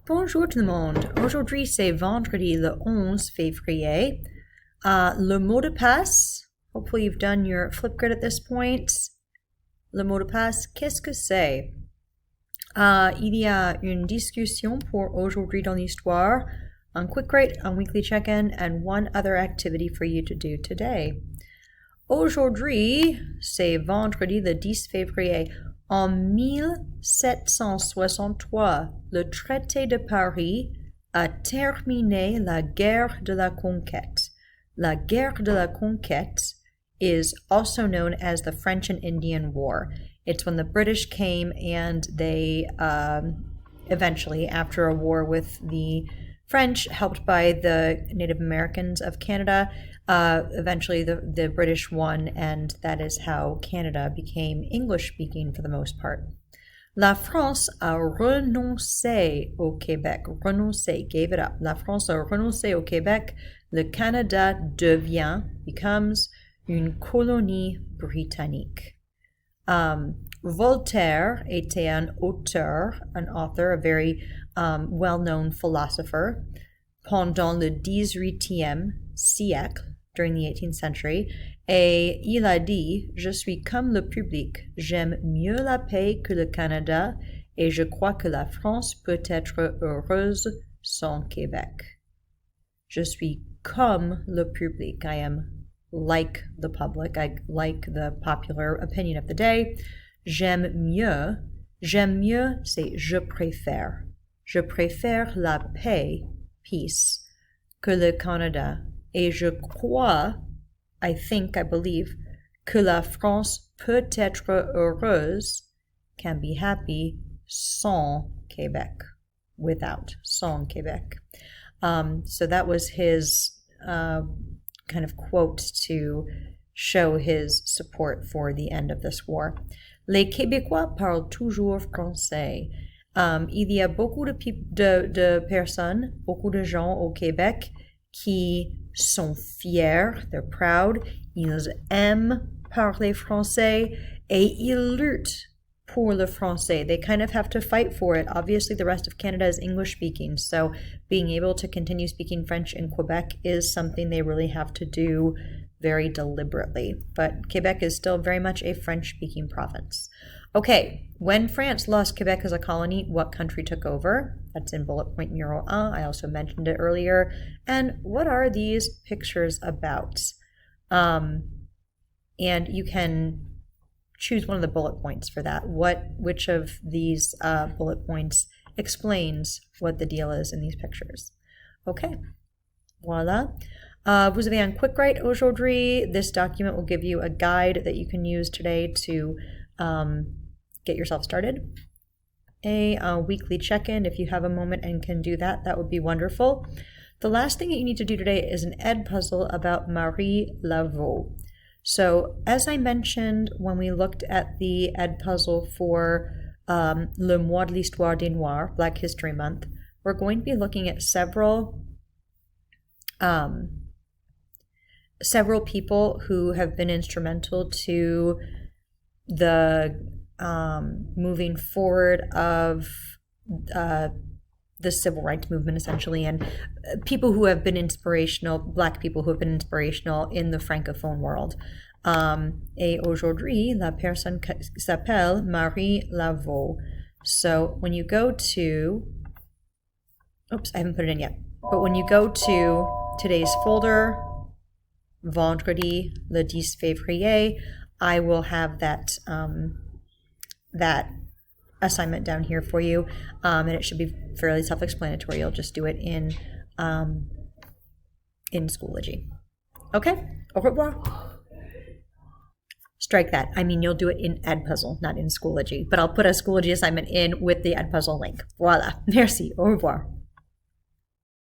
Bonjour tout le monde. Aujourd'hui, c'est vendredi le 11 février. Le mot de passe, hopefully you've done your Flipgrid at this point. Le mot de passe, qu'est-ce que c'est? Il y a une discussion pour aujourd'hui dans l'histoire, un quick rate, un weekly check-in, and one other activity for you to do today. Aujourd'hui, c'est vendredi le 10 février. En 1763, le traité de Paris a terminé la guerre de la conquête. La guerre de la conquête is also known as the French and Indian War. It's when the British came and they eventually, after a war with the French, helped by the Native Americans of Canada, eventually the British won, and that is how Canada became English-speaking for the most part. La France a renoncé au Québec. Renoncé, gave it up. La France a renoncé au Québec. Le Canada becomes une colonie britannique. Voltaire était un auteur, an author, a very well-known philosopher pendant le 18e siècle, during the 18th century, et il a dit, je suis comme le public, j'aime mieux la paix que le Canada, et je crois que la France peut être heureuse sans Québec. Je suis comme le public, I am like the public, I like the popular opinion of the day. J'aime mieux, c'est je préfère. Je préfère la paix, peace, que le Canada. Et je crois, I think, I believe, que la France peut être heureuse, can be happy, sans Québec. Without, sans Québec. So that was his kind of quote to show his support for the end of this war. Les Québécois parlent toujours français. Il y a beaucoup de personnes, beaucoup de gens au Québec qui sont fiers, they're proud, ils aiment parler français, et ils luttent pour le français. They kind of have to fight for it. Obviously, the rest of Canada is English-speaking, so being able to continue speaking French in Quebec is something they really have to do very deliberately. But Quebec is still very much a French-speaking province. Okay, when France lost Quebec as a colony, what country took over? That's in bullet point numero 1. I also mentioned it earlier. And what are these pictures about? And you can choose one of the bullet points for that. Which of these bullet points explains what the deal is in these pictures? Okay, voila. Vous avez un quick write aujourd'hui. This document will give you a guide that you can use today to get yourself started. A weekly check-in, if you have a moment and can do that, that would be wonderful. The last thing that you need to do today is an ed puzzle about Marie Laveau. So, as I mentioned when we looked at the ed puzzle for Le Mois de l'Histoire des Noirs, Black History Month, we're going to be looking at several people who have been instrumental to the moving forward of the civil rights movement, essentially, and people who have been inspirational, Black people who have been inspirational in the Francophone world. Et aujourd'hui, la personne s'appelle Marie Laveau. So when you go to, oops, I haven't put it in yet, but when you go to today's folder, vendredi, le 10 février, I will have that assignment down here for you, and it should be fairly self-explanatory. You'll just do it in Schoology. Okay, au revoir. Strike that. I mean, you'll do it in Edpuzzle, not in Schoology, but I'll put a Schoology assignment in with the Edpuzzle link. Voila. Merci. Au revoir.